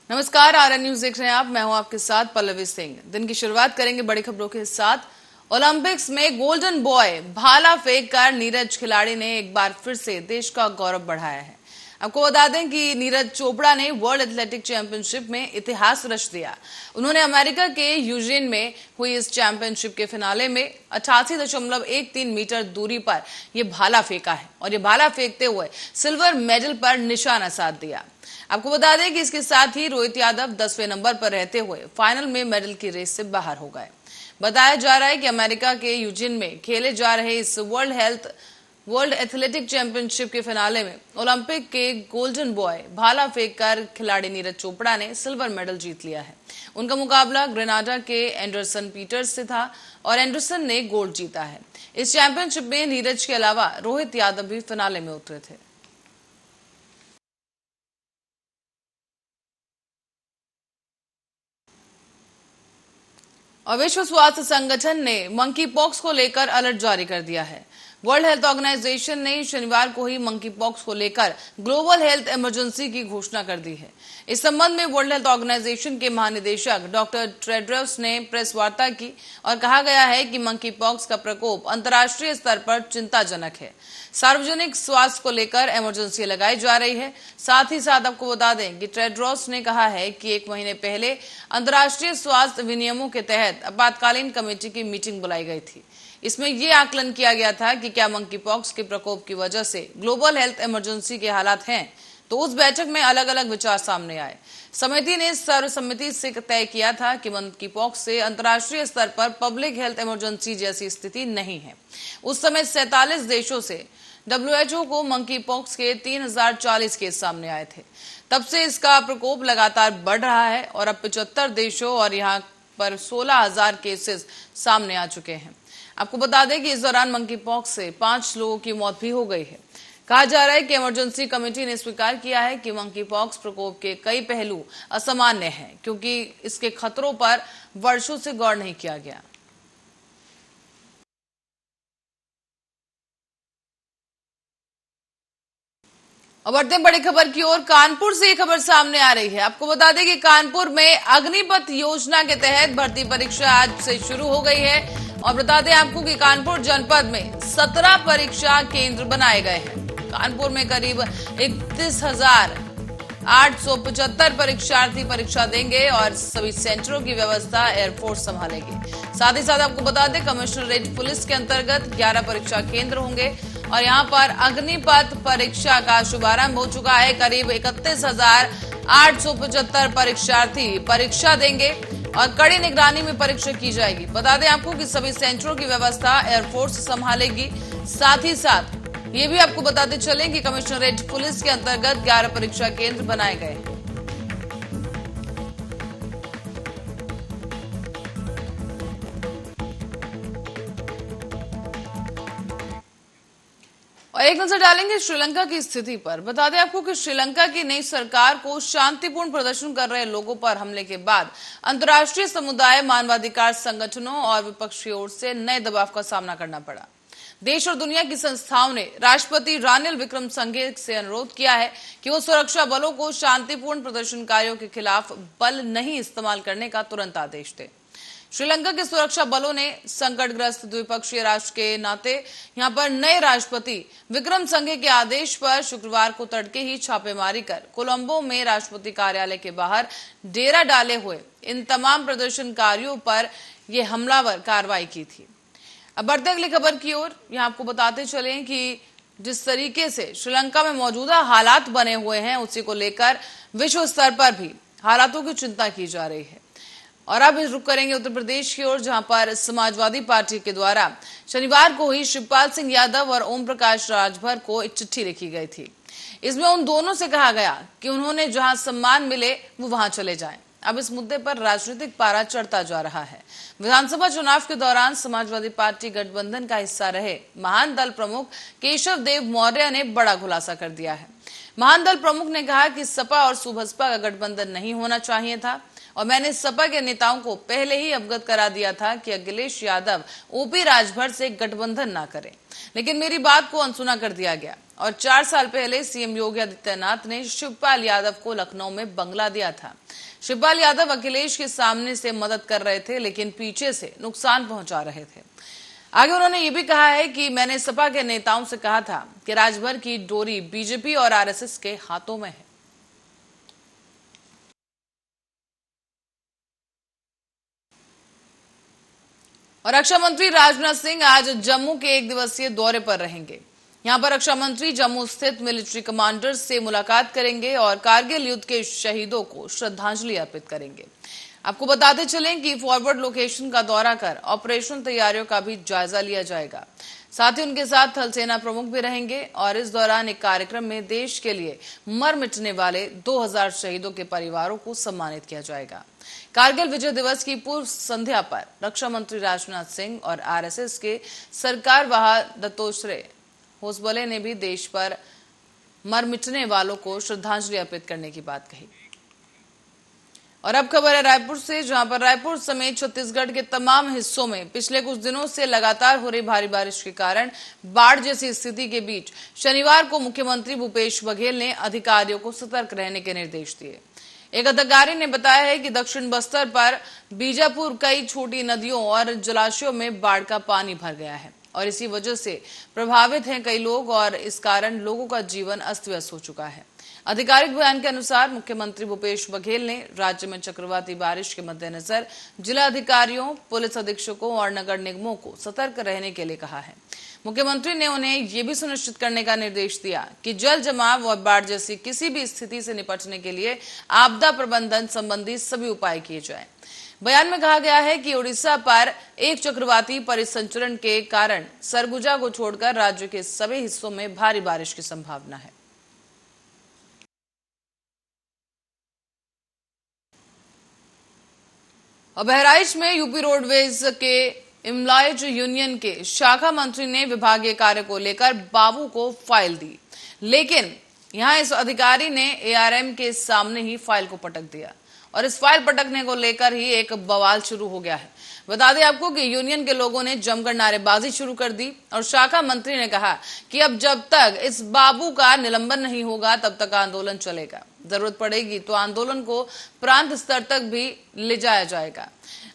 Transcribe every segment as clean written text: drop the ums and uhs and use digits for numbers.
नमस्कार, RN news देख रहे हैं आप। मैं हूं आपके साथ पल्लवी सिंह। दिन की शुरुआत करेंगे बड़ी खबरों के साथ। ओलंपिक्स में गोल्डन बॉय भाला फेंक कर नीरज खिलाड़ी ने एक बार फिर से देश का गौरव बढ़ाया है। आपको बता दें कि नीरज चोपड़ा ने वर्ल्ड एथलेटिक चैंपियनशिप में इतिहास रच दिया। उन्होंने अमेरिका के यूजिन में हुई इस चैंपियनशिप के फिनाले में 88.13 मीटर दूरी पर यह भाला फेंका है और ये भाला फेंकते हुए सिल्वर मेडल पर निशाना साध दिया। आपको बता दें कि इसके साथ ही रोहित यादव 10वें नंबर पर रहते हुए फाइनल में मेडल की रेस से बाहर हो गए। बताया जा रहा है कि अमेरिका के यूजिन में खेले जा रहे इस वर्ल्ड एथलेटिक चैंपियनशिप के फिनाले में ओलंपिक के गोल्डन बॉय भाला फेंककर खिलाड़ी नीरज चोपड़ा ने सिल्वर मेडल जीत लिया है। उनका मुकाबला ग्रेनाडा के एंडरसन पीटर्स से था और एंडरसन ने गोल्ड जीता है। इस चैंपियनशिप में नीरज के अलावा रोहित यादव भी फिनाले में उतरे थे। और विश्व स्वास्थ्य संगठन ने मंकी पॉक्स को लेकर अलर्ट जारी कर दिया है। वर्ल्ड हेल्थ ऑर्गेनाइजेशन ने शनिवार को ही मंकी पॉक्स को लेकर ग्लोबल हेल्थ इमरजेंसी की घोषणा कर दी है। इस संबंध में वर्ल्ड हेल्थ ऑर्गेनाइजेशन के महानिदेशक डॉक्टर टेड्रोस ने प्रेस वार्ता की और कहा गया है कि मंकी पॉक्स का प्रकोप अंतर्राष्ट्रीय स्तर पर चिंताजनक है। सार्वजनिक स्वास्थ्य को लेकर इमरजेंसी लगाई जा रही है। साथ ही साथ आपको बता दें कि टेड्रोस ने कहा है कि 1 महीने पहले अंतर्राष्ट्रीय स्वास्थ्य विनियमों के तहत आपातकालीन कमेटी की मीटिंग बुलाई गई थी। इसमें यह आकलन किया गया था कि क्या मंकी पॉक्स के प्रकोप की वजह से ग्लोबल हेल्थ इमरजेंसी के हालात हैं। तो उस बैठक में अलग अलग विचार सामने आए। समिति ने सर्वसम्मति से तय किया था कि मंकी पॉक्स से अंतर्राष्ट्रीय स्तर पर पब्लिक हेल्थ इमरजेंसी जैसी स्थिति नहीं है। उस समय 47 देशों से WHO को मंकी पॉक्स के 3040 केस सामने आए थे। तब से इसका प्रकोप लगातार बढ़ रहा है और अब 75 देशों और यहाँ पर 16,000 केसेस सामने आ चुके हैं। आपको बता दें कि इस दौरान मंकी पॉक्स से 5 लोगों की मौत भी हो गई है। कहा जा रहा है कि इमरजेंसी कमेटी ने स्वीकार किया है कि मंकी पॉक्स प्रकोप के कई पहलू असामान्य हैं, क्योंकि इसके खतरों पर वर्षों से गौर नहीं किया गया। और बढ़ते हैं बड़ी खबर की ओर। कानपुर से ये खबर सामने आ रही है। आपको बता दें कि कानपुर में अग्निपथ योजना के तहत भर्ती परीक्षा आज से शुरू हो गई है और बता दें आपको कि कानपुर जनपद में 17 परीक्षा केंद्र बनाए गए हैं। कानपुर में करीब 31,875 परीक्षार्थी परीक्षा देंगे और सभी सेंटरों की व्यवस्था एयरफोर्स संभालेगी। साथ ही साथ आपको बता दें कमिश्नरेट पुलिस के अंतर्गत 11 परीक्षा केंद्र होंगे और यहां पर अग्निपथ परीक्षा का शुभारंभ हो चुका है। करीब 31,875 परीक्षार्थी परीक्षा देंगे और कड़ी निगरानी में परीक्षा की जाएगी। बता दें आपको कि सभी सेंटरों की व्यवस्था एयरफोर्स संभालेगी। साथ ही साथ ये भी आपको बताते चलें कि कमिश्नरेट पुलिस के अंतर्गत 11 परीक्षा केंद्र बनाए गए हैं। और एक नजर डालेंगे श्रीलंका की स्थिति पर। बता दें आपको कि श्रीलंका की नई सरकार को शांतिपूर्ण प्रदर्शन कर रहे लोगों पर हमले के बाद अंतर्राष्ट्रीय समुदाय, मानवाधिकार संगठनों और विपक्ष की ओर से नए दबाव का सामना करना पड़ा। देश और दुनिया की संस्थाओं ने राष्ट्रपति रानिल विक्रमसिंघे से अनुरोध किया है कि वो सुरक्षा बलों को शांतिपूर्ण प्रदर्शनकारियों के खिलाफ बल नहीं इस्तेमाल करने का तुरंत आदेश दे। श्रीलंका के सुरक्षा बलों ने संकटग्रस्त द्विपक्षीय राष्ट्र के नाते यहां पर नए राष्ट्रपति विक्रमसिंघे के आदेश पर शुक्रवार को तड़के ही छापेमारी कर कोलंबो में राष्ट्रपति कार्यालय के बाहर डेरा डाले हुए इन तमाम प्रदर्शनकारियों पर यह हमलावर कार्रवाई की थी। अब बढ़ते अगली खबर की ओर। यहाँ आपको बताते चलें कि जिस तरीके से श्रीलंका में मौजूदा हालात बने हुए हैं, उसी को लेकर विश्व स्तर पर भी हालातों की चिंता की जा रही है। और अब रुक करेंगे उत्तर प्रदेश की ओर, जहां पर समाजवादी पार्टी के द्वारा शनिवार को ही शिवपाल सिंह यादव और ओम प्रकाश राजभर को एक चिट्ठी लिखी गई थी। इसमें उन दोनों से कहा गया कि उन्होंने जहां सम्मान मिले वो वहां चले जाएं। अब इस मुद्दे पर राजनीतिक पारा चढ़ता जा रहा है। विधानसभा चुनाव के दौरान समाजवादी पार्टी गठबंधन का हिस्सा रहे महान दल प्रमुख केशव देव मौर्य ने बड़ा खुलासा कर दिया है। महान दल प्रमुख ने कहा कि सपा और सुबसपा का गठबंधन नहीं होना चाहिए था और मैंने सपा के नेताओं को पहले ही अवगत करा दिया था कि अखिलेश यादव ओपी राजभर से गठबंधन ना करें, लेकिन मेरी बात को अनसुना कर दिया गया। और 4 साल पहले सीएम योगी आदित्यनाथ ने शिवपाल यादव को लखनऊ में बंगला दिया था। शिवपाल यादव अखिलेश के सामने से मदद कर रहे थे, लेकिन पीछे से नुकसान पहुंचा रहे थे। आगे उन्होंने ये भी कहा है कि मैंने सपा के नेताओं से कहा था कि राजभर की डोरी बीजेपी और आरएसएस के हाथों में है। और रक्षा मंत्री राजनाथ सिंह आज जम्मू के 1 दिवसीय दौरे पर रहेंगे। यहां पर रक्षा मंत्री जम्मू स्थित मिलिट्री कमांडर्स से मुलाकात करेंगे और कारगिल युद्ध के शहीदों को श्रद्धांजलि अर्पित करेंगे। आपको बताते चलें कि फॉरवर्ड लोकेशन का दौरा कर ऑपरेशन तैयारियों का भी जायजा लिया जाएगा। साथ ही उनके साथ थल सेना प्रमुख भी रहेंगे और इस दौरान एक कार्यक्रम में देश के लिए मर मिटने वाले 2000 शहीदों के परिवारों को सम्मानित किया जाएगा। कारगिल विजय दिवस की पूर्व संध्या पर रक्षा मंत्री राजनाथ सिंह और आरएसएस के सरकारवाह दत्तोश्रे होसबले ने भी देश पर मर मिटने वालों को श्रद्धांजलि अर्पित करने की बात कही। और अब खबर है रायपुर से, जहां पर रायपुर समेत छत्तीसगढ़ के तमाम हिस्सों में पिछले कुछ दिनों से लगातार हो रही भारी बारिश के कारण बाढ़ जैसी स्थिति के बीच शनिवार को मुख्यमंत्री भूपेश बघेल ने अधिकारियों को सतर्क रहने के निर्देश दिए। एक अधिकारी ने बताया है कि दक्षिण बस्तर पर बीजापुर कई छोटी नदियों और जलाशयों में बाढ़ का पानी भर गया है और इसी वजह से प्रभावित हैं कई लोग और इस कारण लोगों का जीवन अस्त व्यस्त हो चुका है। आधिकारिक बयान के अनुसार मुख्यमंत्री भूपेश बघेल ने राज्य में चक्रवाती बारिश के मद्देनजर जिला अधिकारियों, पुलिस अधीक्षकों और नगर निगमों को सतर्क रहने के लिए कहा है। मुख्यमंत्री ने उन्हें यह भी सुनिश्चित करने का निर्देश दिया कि जल जमाव और बाढ़ जैसी किसी भी स्थिति से निपटने के लिए आपदा प्रबंधन संबंधी सभी उपाय किए जाएं। बयान में कहा गया है कि उड़ीसा पर एक चक्रवाती परिसंचरण के कारण सरगुजा को छोड़कर राज्य के सभी हिस्सों में भारी बारिश की संभावना है। और बहराइच में यूपी रोडवेज के एम्प्लॉयज यूनियन के शाखा मंत्री ने विभागीय कार्य को लेकर बाबू को फाइल दी, लेकिन यहां इस अधिकारी ने एआरएम के सामने ही फाइल को पटक दिया और इस फाइल पटकने को लेकर ही एक बवाल शुरू हो गया है। बता दें आपको कि यूनियन के लोगों ने जमकर नारेबाजी शुरू कर दी और शाखा मंत्री ने कहा कि अब जब तक इस बाबू का निलंबन नहीं होगा तब तक आंदोलन चलेगा, जरूरत पड़ेगी तो आंदोलन को प्रांत स्तर तक भी ले जाया जाएगा।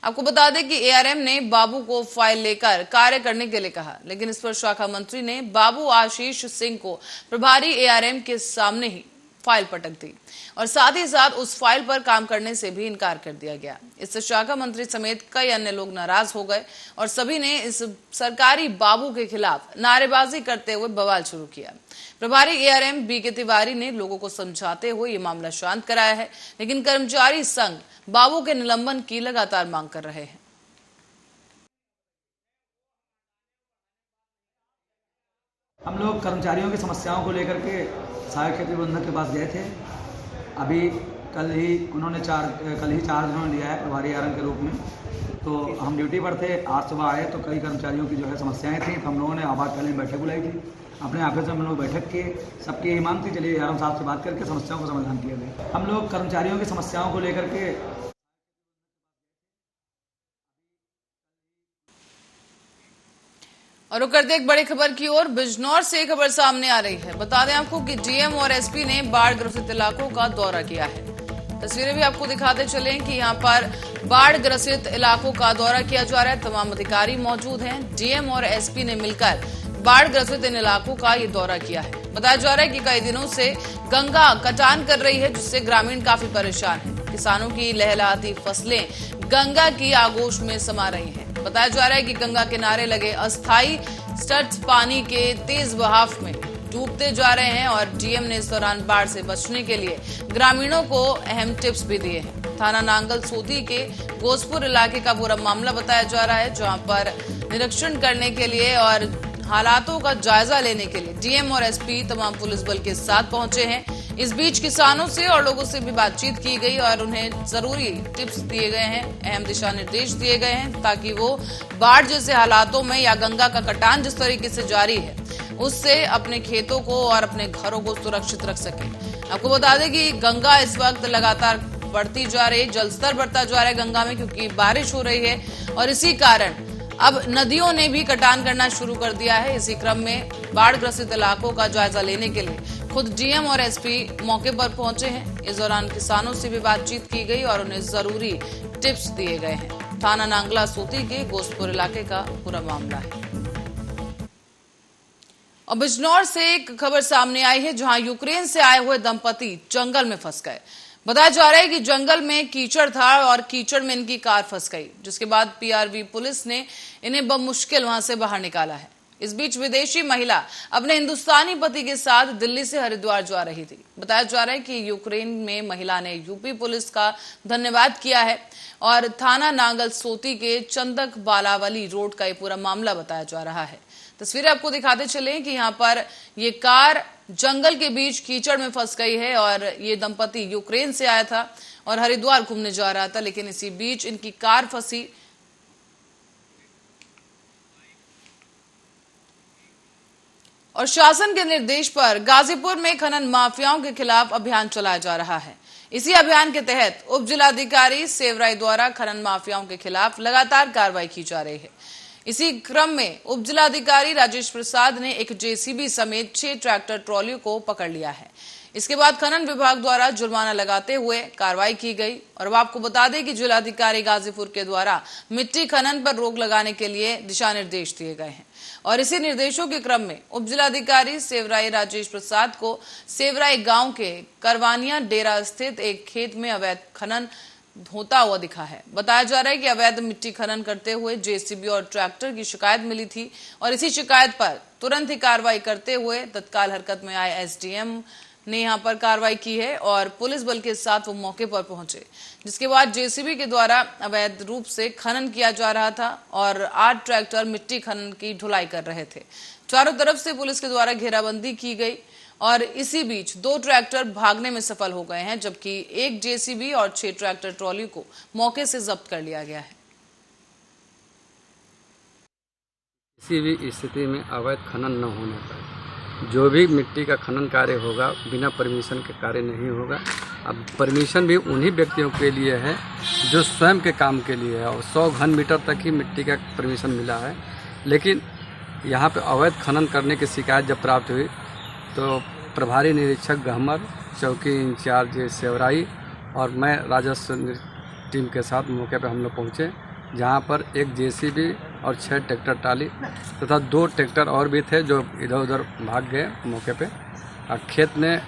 आपको बता दें कि एआरएम ने बाबू को फाइल लेकर कार्य करने के लिए कहा, लेकिन इस पर शाखा मंत्री ने बाबू आशीष सिंह को प्रभारी एआरएम के सामने ही फाइल पटक दी और साथ ही साथ उस फाइल पर काम करने से भी इनकार कर दिया गया। इससे शाखा मंत्री समेत कई अन्य लोग नाराज हो गए और सभी ने इस सरकारी बाबू के खिलाफ नारेबाजी करते हुए बवाल शुरू किया। प्रभारी एआरएम बीके तिवारी ने लोगों को समझाते हुए ये मामला शांत कराया है, लेकिन कर्मचारी संघ बाबू के निलंबन की लगातार मांग कर रहे हैं। हम लोग कर्मचारियों की समस्याओं को लेकर के सहायक क्षेत्रीय प्रबंधक के पास गए थे। अभी कल ही चार्ज उन्होंने लिया है प्रभारी एआरएम के रूप में। तो हम ड्यूटी पर थे, आज सुबह आए तो कई कर्मचारियों की जो है समस्याएं थी, तो हम लोगों ने आपातकालीन बैठक बुलाई थी। अपने ऑफिस में हम लोग बैठक किए, सबकी यही मांग थी, चलिए एआरएम साहब से बात करके समस्याओं का समाधान किया गया। हम लोग कर्मचारियों की समस्याओं को लेकर के और करते एक बड़ी खबर की ओर, बिजनौर से खबर सामने आ रही है। बता दें आपको कि डीएम और एसपी ने बाढ़ ग्रसित इलाकों का दौरा किया है। तस्वीरें भी आपको दिखाते चलें कि यहां पर बाढ़ ग्रसित इलाकों का दौरा किया जा रहा है। तमाम अधिकारी मौजूद हैं। डीएम और एसपी ने मिलकर बाढ़ ग्रसित इन इलाकों का ये दौरा किया है। बताया जा रहा है कि कई दिनों से गंगा कटान कर रही है, जिससे ग्रामीण काफी परेशान है। किसानों की लहलहाती फसलें गंगा की आगोश में समा रही हैं। बताया जा रहा है कि गंगा किनारे लगे अस्थायी स्टड्स पानी के तेज बहाव में डूबते जा रहे हैं और डीएम ने इस दौरान बाढ़ से बचने के लिए ग्रामीणों को अहम टिप्स भी दिए हैं। थाना नांगल सोती के गोसपुर इलाके का पूरा मामला बताया जा रहा है, जहां पर निरीक्षण करने के लिए और हालातों का जायजा लेने के लिए डीएम और एसपी तमाम पुलिस बल के साथ पहुंचे हैं। इस बीच किसानों से और लोगों से भी बातचीत की गई और उन्हें जरूरी टिप्स दिए गए हैं, अहम दिशा निर्देश दिए गए हैं, ताकि वो बाढ़ जैसे हालातों में या गंगा का कटान जिस तरीके से जारी है उससे अपने खेतों को और अपने घरों को सुरक्षित रख सके। आपको बता दें कि गंगा इस वक्त लगातार बढ़ती जा रही है, जलस्तर बढ़ता जा रहा है गंगा में, क्योंकि बारिश हो रही है और इसी कारण अब नदियों ने भी कटान करना शुरू कर दिया है। इसी क्रम में बाढ़ ग्रसित इलाकों का जायजा लेने के लिए खुद डीएम और एसपी मौके पर पहुंचे हैं। इस दौरान किसानों से भी बातचीत की गई और उन्हें जरूरी टिप्स दिए गए हैं। थाना नांगला सोती के गोस्तपुर इलाके का पूरा मामला है। और बिजनौर से एक खबर सामने आई है, जहां यूक्रेन से आए हुए दंपति जंगल में फंस गए। बताया जा रहा है कि जंगल में कीचड़ था और कीचड़ में इनकी कार फंस गई, जिसके बाद पीआरवी पुलिस ने इन्हें बमुश्किल वहां से बाहर निकाला है। इस बीच विदेशी महिला अपने हिंदुस्तानी पति के साथ दिल्ली से हरिद्वार जा रही थी। बताया जा रहा है कि यूक्रेन में महिला ने यूपी पुलिस का धन्यवाद किया है और थाना नांगल सोती के चंदक बालावली रोड का ये पूरा मामला बताया जा रहा है। तस्वीरें आपको दिखाते चले कि यहाँ पर ये कार जंगल के बीच कीचड़ में फंस गई है और ये दंपति यूक्रेन से आया था और हरिद्वार घूमने जा रहा था, लेकिन इसी बीच इनकी कार फंसी। और शासन के निर्देश पर गाजीपुर में खनन माफियाओं के खिलाफ अभियान चलाया जा रहा है। इसी अभियान के तहत उप जिलाधिकारी सेवराई द्वारा खनन माफियाओं के खिलाफ लगातार कार्रवाई की जा रही है। इसी क्रम में उप जिलाधिकारी राजेश प्रसाद ने एक जेसीबी समेत 6 ट्रैक्टर ट्रॉली को पकड़ लिया है। इसके बाद खनन विभाग द्वारा जुर्माना लगाते हुए कार्रवाई की गई। और अब आपको बता दें कि जिलाधिकारी गाजीपुर के द्वारा मिट्टी खनन पर रोक लगाने के लिए दिशा निर्देश दिए गए हैं। और इसी निर्देशों के क्रम में उप जिलाधिकारी सेवराई राजेश प्रसाद को सेवराई गांव के करवानिया डेरा स्थित एक खेत में अवैध खनन होता हुआ दिखा है। बताया जा रहा है कि अवैध मिट्टी खनन करते हुए जेसीबी और ट्रैक्टर की शिकायत मिली थी और इसी शिकायत पर तुरंत ही कार्रवाई करते हुए तत्काल हरकत में आए एसडीएम ने यहां पर कार्रवाई की है और पुलिस बल के साथ वो मौके पर पहुंचे, जिसके बाद जेसीबी के द्वारा अवैध रूप से खनन किया जा रहा था और 8 ट्रैक्टर मिट्टी खनन की ढुलाई कर रहे थे। चारों तरफ से पुलिस के द्वारा घेराबंदी की गई और इसी बीच 2 ट्रैक्टर भागने में सफल हो गए हैं, जबकि एक जेसीबी और 6 ट्रैक्टर ट्रॉली को मौके से जब्त कर लिया गया है। किसी भी स्थिति में अवैध खनन न होने पर जो भी मिट्टी का खनन कार्य होगा बिना परमिशन के कार्य नहीं होगा। अब परमिशन भी उन्हीं व्यक्तियों के लिए है जो स्वयं के काम के लिए है और 100 घन मीटर तक ही मिट्टी का परमिशन मिला है। लेकिन यहाँ पे अवैध खनन करने की शिकायत जब प्राप्त हुई तो प्रभारी निरीक्षक गहमर, चौकी इंचार्ज सेवराई और मैं राजस्व टीम के साथ मौके पर हम लोग पहुँचे, जहाँ पर एक जेसीबी और 6 ट्रैक्टर ट्राली तथा 2 ट्रैक्टर और भी थे जो इधर उधर भाग गए मौके पे। और खेत में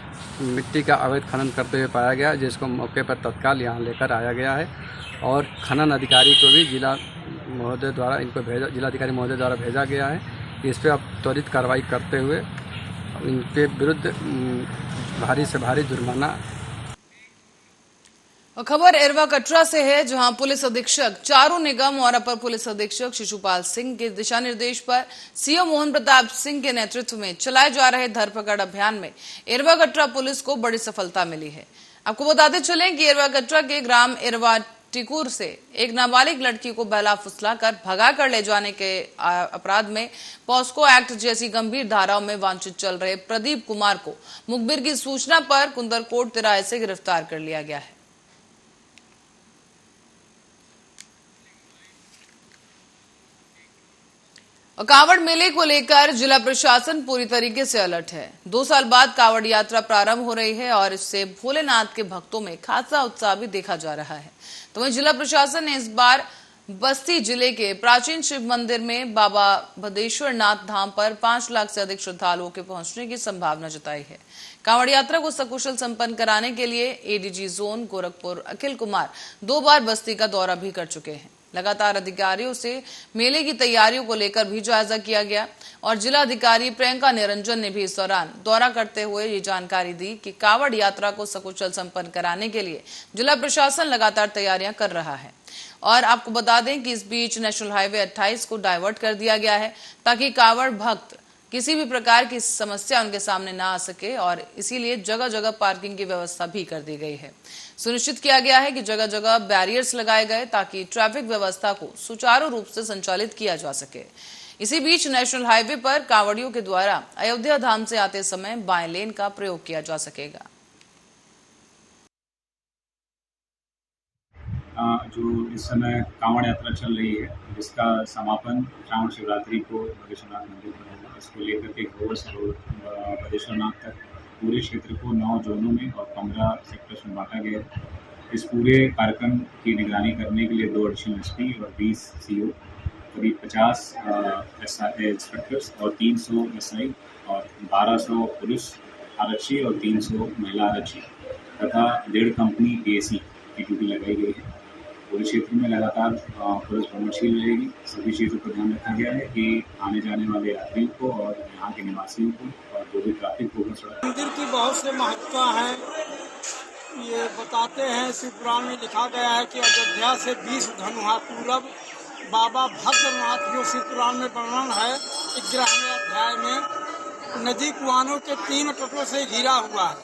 मिट्टी का अवैध खनन करते हुए पाया गया, जिसको मौके पर तत्काल यहाँ लेकर आया गया है और खनन अधिकारी को भी जिला महोदय द्वारा जिलाधिकारी महोदय द्वारा भेजा गया है। इस पर अब त्वरित कार्रवाई करते हुए इनके विरुद्ध भारी से भारी जुर्माना। और खबर एरवा कटरा से है, जहां पुलिस अधीक्षक चारू निगम और अपर पुलिस अधीक्षक शिशुपाल सिंह के दिशा निर्देश पर सीओ मोहन प्रताप सिंह के नेतृत्व में चलाए जा रहे धरपकड़ अभियान में एरवा कटरा पुलिस को बड़ी सफलता मिली है। आपको बताते चलें कि एरवा कटरा के ग्राम एरवा टिकुर से एक नाबालिग लड़की को बहला फुसला कर भगा कर ले जाने के अपराध में पॉस्को एक्ट जैसी गंभीर धाराओं में वांछित चल रहे प्रदीप कुमार को मुखबिर की सूचना पर कुंदरकोट तिराहे से गिरफ्तार कर लिया गया है। और कांवड़ मेले को लेकर जिला प्रशासन पूरी तरीके से अलर्ट है। 2 साल बाद कांवड़ यात्रा प्रारंभ हो रही है और इससे भोलेनाथ के भक्तों में खासा उत्साह भी देखा जा रहा है। तो वहीं जिला प्रशासन ने इस बार बस्ती जिले के प्राचीन शिव मंदिर में बाबा भदेश्वर नाथ धाम पर 5 लाख से अधिक श्रद्धालुओं के पहुंचने की संभावना जताई है। कांवड़ यात्रा को सकुशल संपन्न कराने के लिए एडीजी जोन गोरखपुर अखिल कुमार 2 बार बस्ती का दौरा भी कर चुके हैं। लगातार अधिकारियों से मेले की तैयारियों को लेकर भी जायजा किया गया और जिला अधिकारी प्रियंका निरंजन ने भी इस दौरान दौरा करते हुए ये जानकारी दी कि कांवड़ यात्रा को सकुशल संपन्न कराने के लिए जिला प्रशासन लगातार तैयारियां कर रहा है। और आपको बता दें कि इस बीच नेशनल हाईवे 28 को डाइवर्ट कर दिया गया है ताकि कांवड़ भक्त किसी भी प्रकार की समस्या उनके सामने ना आ सके और इसीलिए जगह जगह पार्किंग की व्यवस्था भी कर दी गई है। सुनिश्चित किया गया है कि जगह जगह बैरियर्स लगाए गए ताकि ट्रैफिक व्यवस्था को सुचारू रूप से संचालित किया जा सके। इसी बीच नेशनल हाईवे पर कांवड़ियों के द्वारा अयोध्या धाम से आते समय बाएं लेन का प्रयोग किया जा सकेगा। जो इस समय कांवड़ यात्रा चल रही है, जिसका समापन श्रावण शिवरात्रि को बदेश्वरनाथ मंदिर पर होगा। इसको लेकर के घोर से बदेश्वरनाथ तक पूरे क्षेत्र को 9 जोनों में और 15 सेक्टर्स में बांटा गया है। इस पूरे कार्यक्रम की निगरानी करने के लिए 2 एडिशनल एसपी और 20 सीओ, करीब 50 इंस्पेक्टर्स और 300 एसआई और 1200 पुलिस आरक्षी और 300 महिला आरक्षी तथा 1.5 कंपनी पीएसी की ड्यूटी लगाई गई है। पूरे क्षेत्र में लगातार पुलिस भ्रमणशील रहेगी। सभी चीज़ों पर ध्यान रखा गया है कि आने जाने वाले यात्रियों को और यहाँ के निवासियों को और जो भी ट्रैफिक होगा सड़क मंदिर की बहुत से महत्ता है। ये बताते हैं, शिव पुराण में लिखा गया है कि अयोध्या से 20 धनुहा पूरब बाबा भद्रनाथ, जो शिव पुराण में वर्णन है 11वें अध्याय में, नदी कुआनों के 3 तटों से घिरा हुआ है,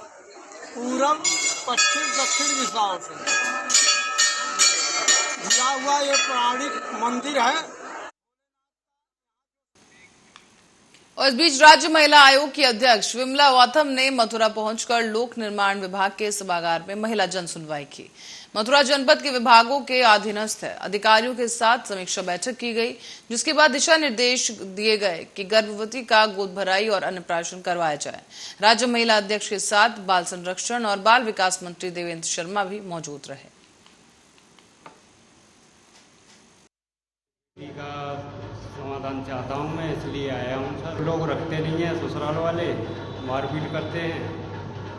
पूरब पश्चिम दक्षिण दिशाओं से घिरा हुआ ये पौराणिक मंदिर है। और इस बीच राज्य महिला आयोग की अध्यक्ष विमला गौतम ने मथुरा पहुंचकर लोक निर्माण विभाग के सभागार में महिला जन सुनवाई की। मथुरा जनपद के विभागों के अधीनस्थ अधिकारियों के साथ समीक्षा बैठक की गई, जिसके बाद दिशा निर्देश दिए गए कि गर्भवती का गोद भराई और अन्नप्राशन करवाया जाए। राज्य महिला अध्यक्ष के साथ बाल संरक्षण और बाल विकास मंत्री देवेंद्र शर्मा भी मौजूद रहे। समाधान चाहता हूँ मैं, इसलिए आया हूँ सर। लोग रखते नहीं हैं, ससुराल वाले मारपीट करते हैं।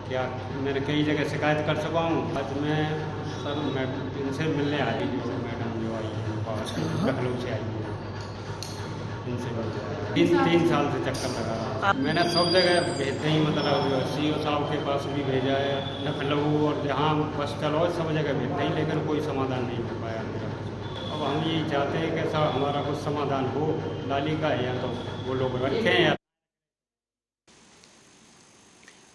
क्या मैंने कई जगह शिकायत कर चुका हूँ। आज मैं सर मैं इनसे मिलने आई हूँ, मैडम जो आई है पास लखनऊ से आई है, इनसे 3 साल से चक्कर लगा रहा। मैंने सब जगह भेजते ही, मतलब सीओ साहब के पास भी भेजा है, लखनऊ और जहाँ बस चलो सब जगह भेजते ही, लेकिन कोई समाधान नहीं हो पाया मेरा। अब हम यही चाहते हैं कि सर हमारा कुछ समाधान हो नाली का, या तो वो लोग रखें या।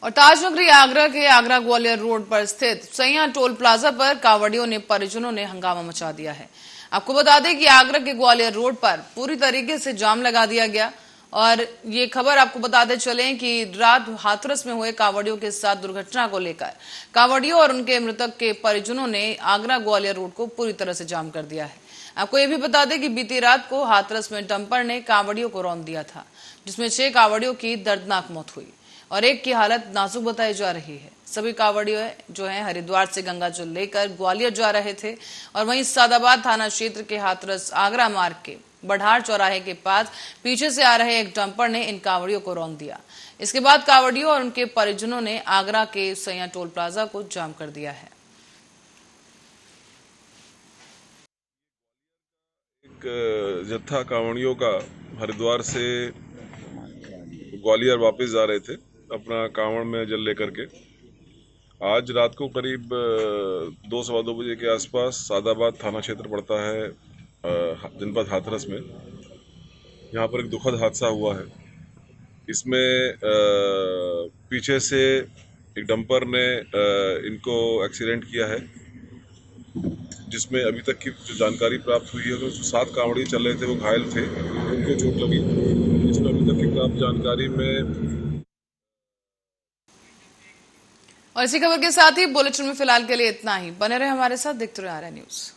और ताजनगरी आगरा के आगरा ग्वालियर रोड पर स्थित सैया टोल प्लाजा पर कांवड़ियों ने परिजनों ने हंगामा मचा दिया है। आपको बता दें कि आगरा के ग्वालियर रोड पर पूरी तरीके से जाम लगा दिया गया। और ये खबर आपको बताते चले कि रात हाथरस में हुए कांवड़ियों के साथ दुर्घटना को लेकर कांवड़ियों और उनके मृतक के परिजनों ने आगरा ग्वालियर रोड को पूरी तरह से जाम कर दिया है। आपको ये भी बता दें कि बीती रात को हाथरस में डंपर ने कांवड़ियों को रौंद दिया था, जिसमें 6 कांवड़ियों की दर्दनाक मौत हुई और एक की हालत नाजुक बताई जा रही है। सभी कांवड़ियों जो हैं हरिद्वार से गंगाजल लेकर ग्वालियर जा रहे थे और वहीं सादाबाद थाना क्षेत्र के हाथरस आगरा मार्ग के बढ़ार चौराहे के पास पीछे से आ रहे एक डंपर ने इन कांवड़ियों को रौंद दिया। इसके बाद कांवड़ियों और उनके परिजनों ने आगरा के सैया टोल प्लाजा को जाम कर दिया है। जत्था कांवड़ियों का हरिद्वार से ग्वालियर वापस जा रहे थे अपना कांवड़ में जल लेकर के। आज रात को करीब 2 सवा 2 बजे के आसपास सादाबाद थाना क्षेत्र पड़ता है जनपद हाथरस में, यहाँ पर एक दुखद हादसा हुआ है। इसमें पीछे से एक डंपर ने इनको एक्सीडेंट किया है, जिसमें अभी तक की जो जानकारी प्राप्त हुई है तो 7 कांवड़ी चल रहे थे, वो घायल थे, उनको चोट लगी। जिसमें अभी तक की प्राप्त जानकारी में। और इसी खबर के साथ ही बुलेटिन में फिलहाल के लिए इतना ही। बने रहे हमारे साथ, देखते रहे आर्या न्यूज।